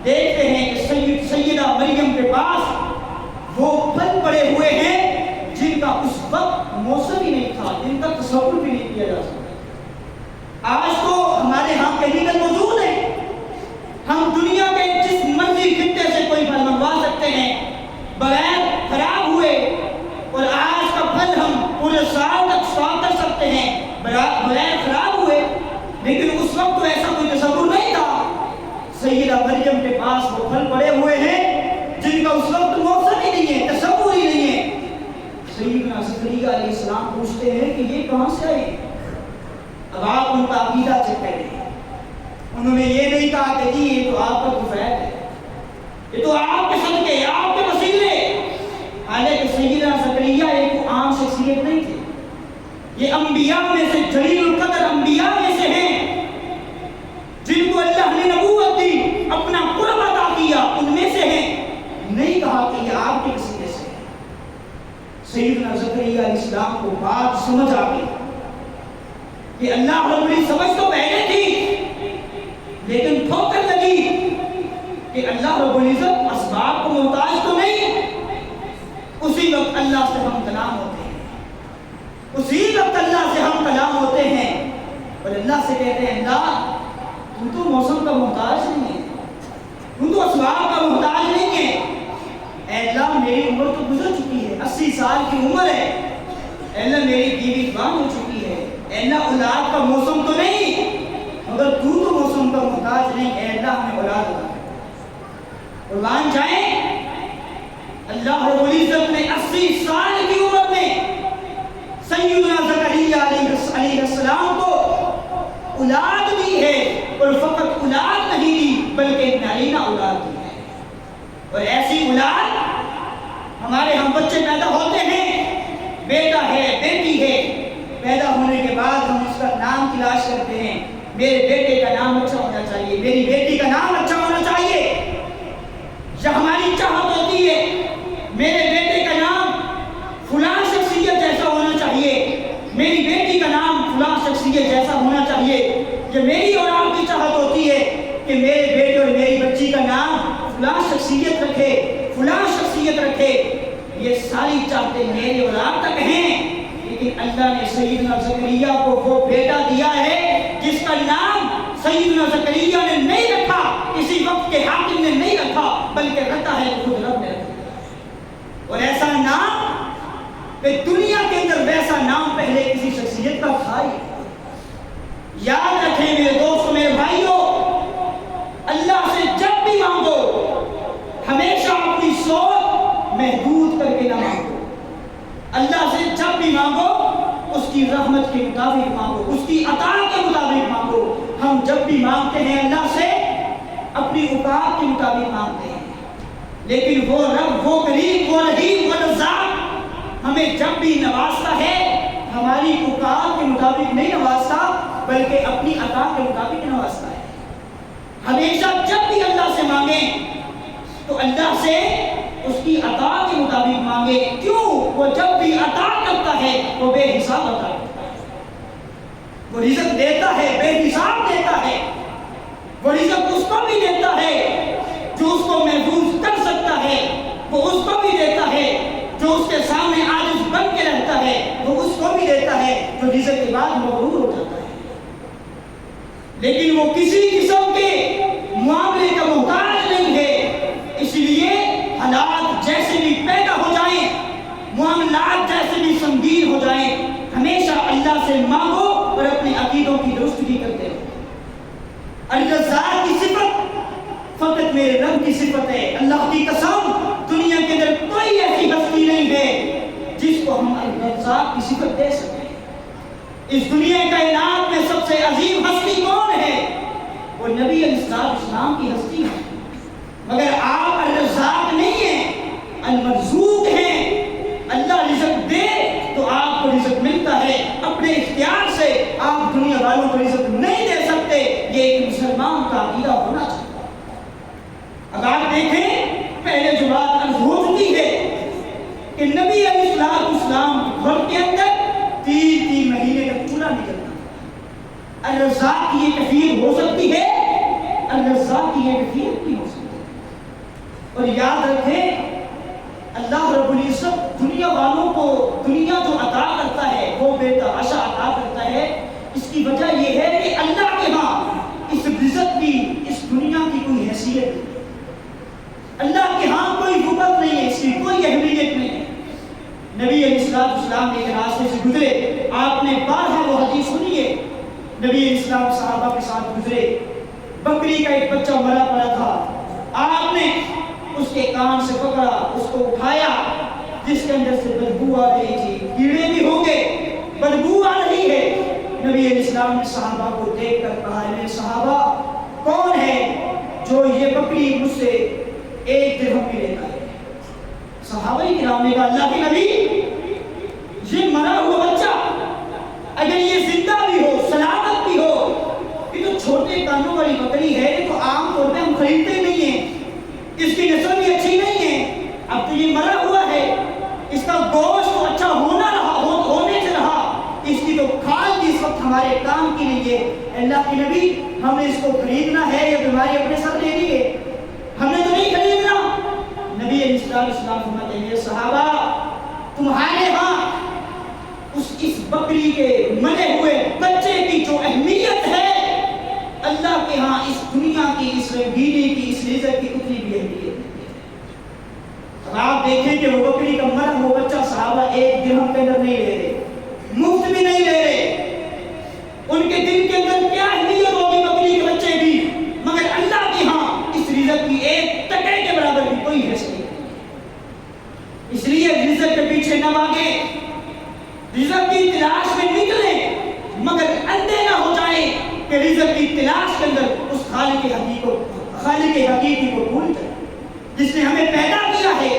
دیکھتے ہیں کہ سیدہ مریم کے پاس وہ پھل پڑے ہوئے ہیں جن کا اس وقت موسم ہی نہیں تھا، جن کا تصور بھی نہیں کیا جا سکتا۔ آج تو ہمارے ہاں کیمیکل موجود ہے، ہم دنیا کے جس مرضی خطے سے کوئی پھل منگوا سکتے ہیں بغیر خراب ہوئے، اور آج کا پھل ہم پورے سال تک اسٹور کر سکتے ہیں بغیر خراب ہوئے، لیکن اس وقت تو ایسا کوئی تصور نہیں تھا۔ سیدہ مریم کے پاس وہ پھل پڑے ہوئے ہیں جن کا اس وقت موسم ہی نہیں ہے، تصور ہی نہیں ہے۔ سیدنا زکریا علیہ السلام پوچھتے ہیں کہ یہ کہاں سے آئے؟ اب آپ ان کا عقیدہ چیک کریں، انہوں نے یہ نہیں کہا کہ جی یہ تو آپ کا کفایت ہے، یہ تو آپ کے صدقے، آپ کے وسیلے۔ حالانکہ سیدنا زکریا ایک عام شخصیت نہیں تھے، یہ انبیاء میں سے جلیل القدر انبیاء میں سے ہیں جن کو اللہ نے نبوت دی، اپنا قرب عطا کیا، ان میں سے ہیں۔ نہیں کہا کہ یہ آپ کے وسیلے سے ہے۔ سیدنا زکریا علیہ السلام کو بات سمجھ آ گئی کہ اللہ رب العزت، سمجھ تو پہلے تھی لیکن ٹھوکر لگی کہ اللہ رب العزت اسباب کو محتاج تو نہیں۔ اسی وقت اللہ سے ہم کلام ہوتے ہیں، اسی وقت اللہ سے ہم کلام ہوتے ہیں اور اللہ سے کہتے ہیں اللہ تم تو موسم کا محتاج نہیں ہے، تم تو اسباب کا محتاج نہیں ہے۔ اے اللہ میری عمر تو گزر چکی ہے، 80 سال کی عمر ہے، اے اللہ میری بیوی جوان ہو چکی ہے، اے اللہ اولاد کا موسم تو نہیں، مگر تو موسم کا محتاج نہیں، اے اللہ ہمیں اولاد عطا کر۔ قربان جائیں، اللہ رب العزت نے 80 سال کی عمر میں سیدنا زکریا علیہ السلام کو اولاد دی ہے، اور فقط اولاد نہیں دی بلکہ نارینہ اولاد دی ہے۔ اور ایسی اولاد ہمارے ہم بچے پیدا ہوتے ہیں، بیٹا ہے بیٹی ہے، پیدا ہونے کے بعد ہم اس کا نام تلاش کرتے ہیں، میرے بیٹے کا نام اچھا ہونا چاہیے، میری بیٹی کا نام اچھا ہونا چاہیے، یا ہماری چاہت ہوتی ہے میرے بیٹے کا نام فلاں شخصیت جیسا ہونا چاہیے، میری بیٹی کا نام فلاں شخصیت جیسا ہونا چاہیے، یا میری اور آپ کی چاہت ہوتی ہے کہ میرے بیٹے اور میری بچی کا نام فلاں شخصیت رکھے، فلاں شخصیت رکھے۔ یہ ساری چاہتے میرے اور آپ تک ہیں، لیکن اللہ نے سیدنا زکریا کو وہ بیٹا دیا ہے جس کا نام سیدنا زکریا نے نہیں رکھا، کسی وقت کے حاکم نے نہیں رکھا، بلکہ رکھا ہے خود رب نے رکھا۔ اور ایسا نام کہ دنیا کے اندر ویسا نام پہلے کسی شخصیت کا تھا ہی۔ یاد رکھیں میرے دوستو، میرے بھائیوں، اللہ سے جب بھی مانگو ہمیشہ اپنی سوچ محدود کر کے نہ مانگو۔ اللہ سے جب بھی مانگو اس کی رحمت کے مطابق مانگو، اس کی عطا کے مطابق مانگو۔ ہم جب بھی مانگتے ہیں اللہ سے اپنی اوقات کے مطابق مانگتے ہیں، لیکن وہ رب، وہ کریم، وہ رحیم، وہ رزاق ہمیں جب بھی نوازتا ہے ہماری اوقات کے مطابق نہیں نوازتا، بلکہ اپنی عطا کے مطابق نوازتا ہے۔ ہمیشہ جب بھی اللہ سے مانگیں تو اللہ سے اس کی عطا کے مطابق مانگے، کیوں؟ وہ جب بھی عطا کرتا ہے وہ بے حساب عطا کرتا ہے، وہ رزق دیتا ہے بے حساب دیتا ہے، وہ رزق اس کو بھی دیتا ہے جو اس کو محفوظ کر سکتا ہے، وہ اس کو بھی دیتا ہے جو اس کے سامنے عاجز بن کے رہتا ہے، وہ اس کو بھی دیتا ہے جو رزق کے بعد مغرور ہو جاتا ہے۔ لیکن وہ کسی قسم کے معاملے کا محتاج نہیں ہے، اس لیے حالات جیسے بھی پیدا ہو جائیں، معاملات جیسے بھی سنگین ہو جائیں، ہمیشہ اللہ سے مانگو اور اپنے عقیدوں کی درستگی کرتے رہو۔ الرزاق کی صفت فقط میرے رب کی صفت ہے۔ اللہ کی قسم دنیا کے اندر کوئی ایسی ہستی نہیں ہے جس کو ہم الرزاق کی صفت دے سکیں۔ اس دنیا کائنات میں سب سے عظیم ہستی کون ہے؟ وہ نبی علیہ السلام کی ہستی ہے، مگر آپ الرزاق نہیں ہیں، المرزوق اپنے اختیار سے آپ دنیا والوں کو عزت نہیں دے سکتے. یہ ایک مسلمان کا عقیدہ ہونا چاہیے. اب آپ دیکھیں پہلے جو بات عرض ہو چکی ہے کہ نبی علیہ السلام گھر کے اندر 3 مہینے تک چولہا نہیں جلتا. الرزاق کی یہ کیفیت ہو سکتی ہے؟ الرزاق کی یہ کیفیت نہیں ہو سکتی. اور یاد رکھیں اللہ رب العزت دنیا والوں کو دنیا جو عطا کرتا ہے وہ بے تحاشا عطا کرتا ہے. اس کی وجہ یہ ہے کہ اللہ کے ہاں اس رزق کی اس دنیا کی کوئی حیثیت نہیں. اللہ کے ہاں کوئی حکم نہیں ہے, اس کی کوئی اہمیت نہیں ہے. نبی علیہ السلام ایک راستے سے گزرے, آپ نے بارہا وہ حدیث سنی ہے. نبی علیہ السلام صحابہ کے ساتھ گزرے, بکری کا ایک بچہ مرا پڑا تھا. آپ نے اس کے کان سے پکڑا, اس کو اٹھایا, جس کے اندر سے بدبو آ رہی تھی. کیڑے بھی ہو گئے, بدبو آ رہی ہے. نبی علیہ السلام نے صحابہ کو دیکھ کر کہا, میرے صحابہ کون ہے جو یہ بکری مجھ سے 1 درہم کی لیتا ہے؟ صحابہ کرام نے کہا, اللہ کے نبی یہ مرا ہوا بچہ اگر یہ زندہ بھی ہو, سلامت بھی ہو, یہ تو چھوٹے کانوں والی بکری ہے, یہ تو عام طور پہ ہم خریدتے نہیں ہیں, اس کی نسل بھی اچھی نہیں ہے. اب تو یہ مرا ہوا ہے, اس کا گوشت تو اچھا ہونے سے رہا, اس کی تو کھال بھی اس وقت ہمارے کام کی نہیں ہے. اللہ کے نبی ہم نے اس کو خریدنا ہے یا بیماری اپنے سر لے لی ہے؟ ہم نے تو نہیں خریدنا. نبی علیہ السلام فرماتے ہیں, صحابہ تمہارے ہاں اس بکری کے مرے ہوئے بچے کی جو اہمیت ہے, اللہ کے ہاں اس دنیا کی, اس رنگینی کی, اس رزق کی اتنی بھی اہمیت ہے. اب آپ دیکھیں کہ وہ بکری کا مرا ہوا بچہ صحابہ 1 درہم کے اندر نہیں لے رہے, مفت بھی نہیں لے رہے. ان کے دل کے اندر کیا اہمیت ہوگی بکری کے بچے کی, مگر اللہ کے ہاں اس رزق کی 1 ٹکے کے برابر بھی کوئی حیثیت نہیں. اس لیے رزق کے پیچھے نہ بھاگیں, رزق کی تلاش میں نکلیں, مگر اندھے نہ ہو جائیں کہ رزق کی تلاش کے اندر اس خالق حقیقی کو بھول جائیں, جس نے ہمیں پیدا کیا ہے,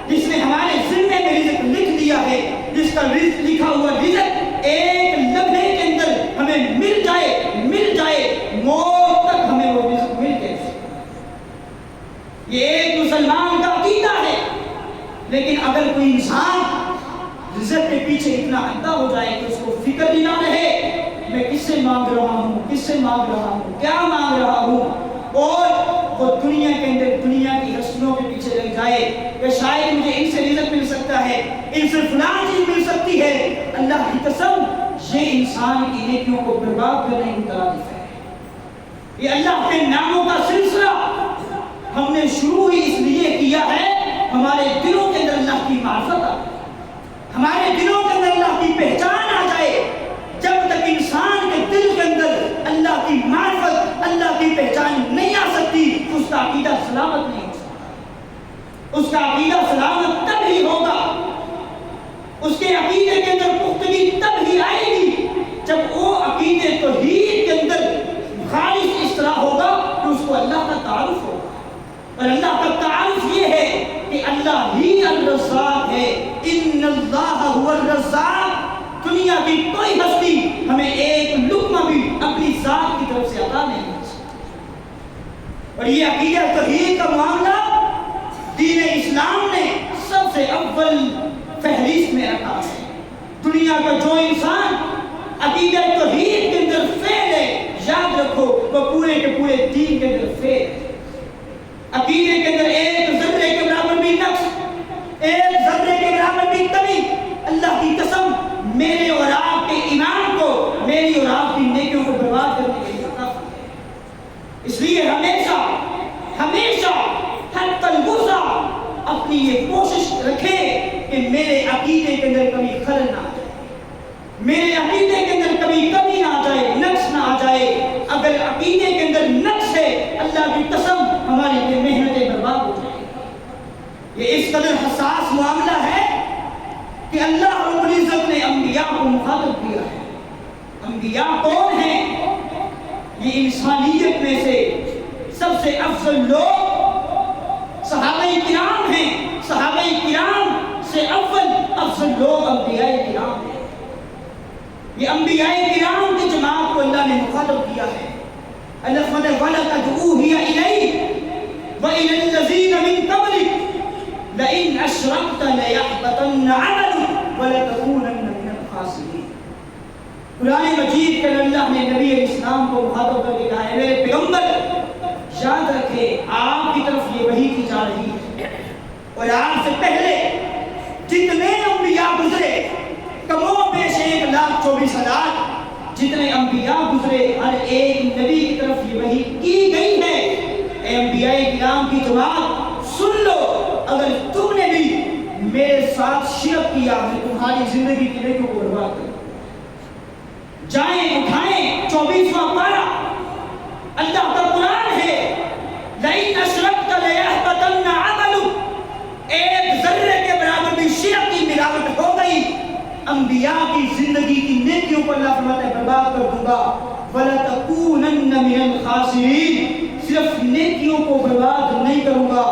جس نے ہمارے ذمے میں رزق لکھ دیا ہے, جس کا رزق لکھا ہوا رزق 1 لمحے کے اندر ہمیں مل جائے, موت تک ہمیں وہ رزق مل جائے. یہ ایک مسلمان کا عقیدہ ہے. لیکن اگر کوئی انسان رزق کے پیچھے اتنا اندھا ہو جائے کہ اس کو فکر ہی نہ رہے, میں کس سے مانگ رہا ہوں, کیا مانگ رہا ہوں, اور وہ دنیا کے اندر دنیا کی ہستیوں کے پیچھے لگ جائے کہ شاید مجھے ان سے رزق مل سکتا ہے, ان سے فلاں چیز مل سکتی ہے, اللہ کی قسم یہ انسان کی نیکیوں کو برباد کرنے کی مترادف ہے. یہ اللہ کے ناموں کا سلسلہ ہم نے شروع ہی اس لیے کیا ہے ہمارے دلوں کے اندر اللہ کی معرفت آ جائے, ہمارے دلوں کے اندر اللہ کی پہچان آ جائے. جب تک انسان کے دل کے اندر اللہ کی معرفت, اللہ کی پہچان نہیں آ سکتی, اس کا عقیدہ سلامت نہیں ہو سکتا. اس کا عقیدہ سلامت تب ہی ہوگا, اس کے عقیدے کے اندر پختگی تب ہی آئے گی جب وہ عقیدے توحید کے اندر خالص اس طرح ہوگا کہ اس کو اللہ کا تعارف ہوگا. اور اللہ کا تعارف یہ ہے کہ اللہ ہی الرزاق ہے. ان اللہ هو الرزاق. دنیا کی کوئی ہستی ہمیں 1 لقمہ بھی اپنی ذات کی طرف سے عطا نہیں کر سکتی. اور یہ عقیدہ توحید کا معاملہ دین اسلام نے سب سے اول فہرست میں رکھا ہے. دنیا کا جو انسان عقیدہ توحید کے اندر فیل ہے, یاد رکھو وہ پورے کے پورے دین کے اندر فیل ہے. عقیدے کے اندر 1 ذرے کے برابر بھی نقص, 1 ذرے کے برابر بھی کمی, اللہ کی قسم میرے اور آپ کے ایمان کو, میری اور آپ کی نیکیوں کو برباد کرنے کے لیے کافی ہے. اس لیے ہمیشہ حتی الوسع اپنی یہ کوشش رکھے کہ میرے عقیدے کے اندر کبھی خلل نہ آ جائے, میرے عقیدے کے اندر کبھی کمی نہ آ جائے, نقص نہ آ جائے. اگر عقیدے کے اندر نقص ہے, اللہ کی قسم ہماری یہ محنتیں برباد ہو جائیں. یہ اس قدر حساس معاملہ ہے کہ اللہ رب العزت نے انبیاء کو مخاطب کیا ہے. انبیاء کون ہیں؟ یہ انسانیت میں سے سب سے افضل لوگ صحابہ کرام ہیں. صحابہ کرام سے افضل لوگ انبیاء کرام ہیں. یہ انبیاء کرام کی جماعت کو اللہ نے مخاطب کیا ہے. اللہ فرماتا ہے وَلَقَدْ أُوحِيَ إِلَيْكَ وَإِلَى الَّذِينَ مِن قَبْلِكَ لَئِنْ أَشْرَكْتَ لَيَحْبَطَنَّ عَمَلُكَ وَلَتَكُونَنَّ مِنَ الْخَاسِرِينَ. قرآن مجید کے اللہ نے نبی علیہ السلام کو مخاطب کر کے کہا ہے میرے پیغمبر یاد رکھے آپ کی طرف یہ وحی کی جا رہی ہے اور آپ سے پہلے جتنے انبیاء گزرے کم و بیش 1,24,000 جتنے انبیاء گزرے ہر ایک نبی کی طرف یہ وحی کی گئی ہے. اے انبیاء کرام کی جماعت سن لو اگر تم نے بھی میرے ساتھ شرک کیا میں تمہاری زندگی کی نیکیوں کو برباد کروں. جائیں اٹھائیں 24واں پارہ اللہ کا قرآن ہے لئن اشرکت لیحبطن عملک. ایک ذرے کے برابر بھی شرک کی ملاوٹ ہو گئی انبیاء کی زندگی کی نیکیوں کو اللہ فرماتا ہے برباد کر دوں گا. وَلَتَكُونَنَّ مِنَ الْخَاسِرِينَ. صرف نیکیوں کو برباد نہیں کروں گا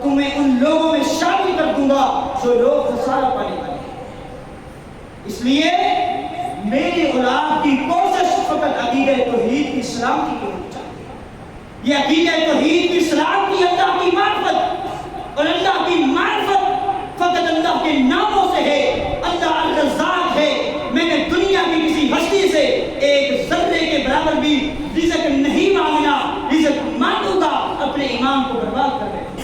تمہیں ان لوگوں میں شامل کر دوں گا جو لوگ خسارہ پانے والے ہیں. اس لیے میری اولاد کی کوشش فقط عقیدہ توحید کی اسلام کی ہونی چاہیے. یہ عقیدہ توحید کی اسلام کی اللہ کی معرفت اور اللہ کی معرفت فقط اللہ کے ناموں سے ہے. اللہ الرزاق ہے. میں نے دنیا کی کسی ہستی سے ایک ذرے کے برابر بھی رزق نہیں مانگنا. رزق مانگوں گا اپنے ایمان کو برباد کر بیٹھوں.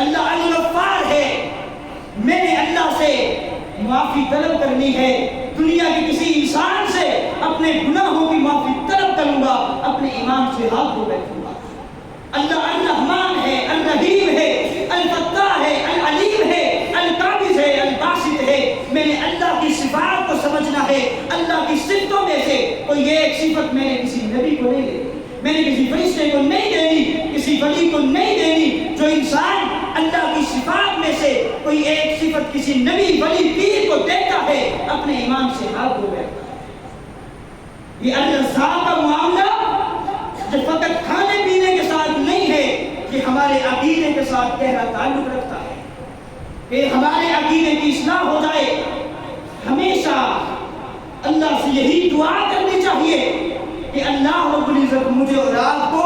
اللہ الغفار ہے. میں نے اللہ سے معافی طلب کرنی ہے. دنیا کے کسی انسان سے اپنے گناہوں کی معافی طلب کروں گا اپنے ایمان سے ہاتھ دھو بیٹھوں گا. اللہ الرحمن ہے, الرحیم ہے, الفتاح ہے, العلیم ہے, القابض ہے, الباسط ہے. میں نے اللہ کی صفات کو سمجھنا ہے. اللہ کی صفتوں میں سے کوئی ایک صفت میں نے کسی نبی کو نہیں دینی, میں نے کسی فرشتے کو نہیں دینی, کسی ولی کو نہیں دینی. جو انسان اللہ کی صفات میں سے کوئی ایک صفت کسی نبی ولی پیر کو دیتا ہے اپنے ایمان سے ہاتھ دھو بیٹھتا ہے. یہ الرزاق کا معاملہ جو فقط کھانے پینے کے ساتھ نہیں ہے, یہ ہمارے عقیدے کے ساتھ گہرا تعلق رکھتا ہے. کہ ہمارے عقیدے کی اصلاح ہو جائے. ہمیشہ اللہ سے یہی دعا کرنی چاہیے کہ اللہ رب العزت مجھے اور آپ کو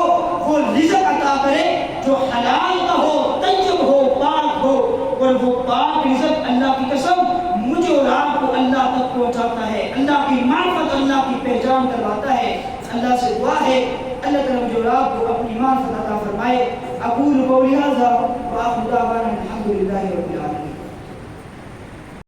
وہ رزق عطا کرے جو حلال کا ہو, طیب ہو, پاک ہو. اور وہ پاک رزق اللہ کی قسم مجھے اور آپ کو اللہ تک پہنچاتا ہے, اللہ کی معرفت, اللہ کی پہچان کرواتا ہے. اللہ سے دعا ہے اللہ تعالیٰ مجھے اور آپ کو اپنی معرفت عطا فرمائے. اقول قولی ھذا وآخر دعوانا الحمد للہ رب العالمین.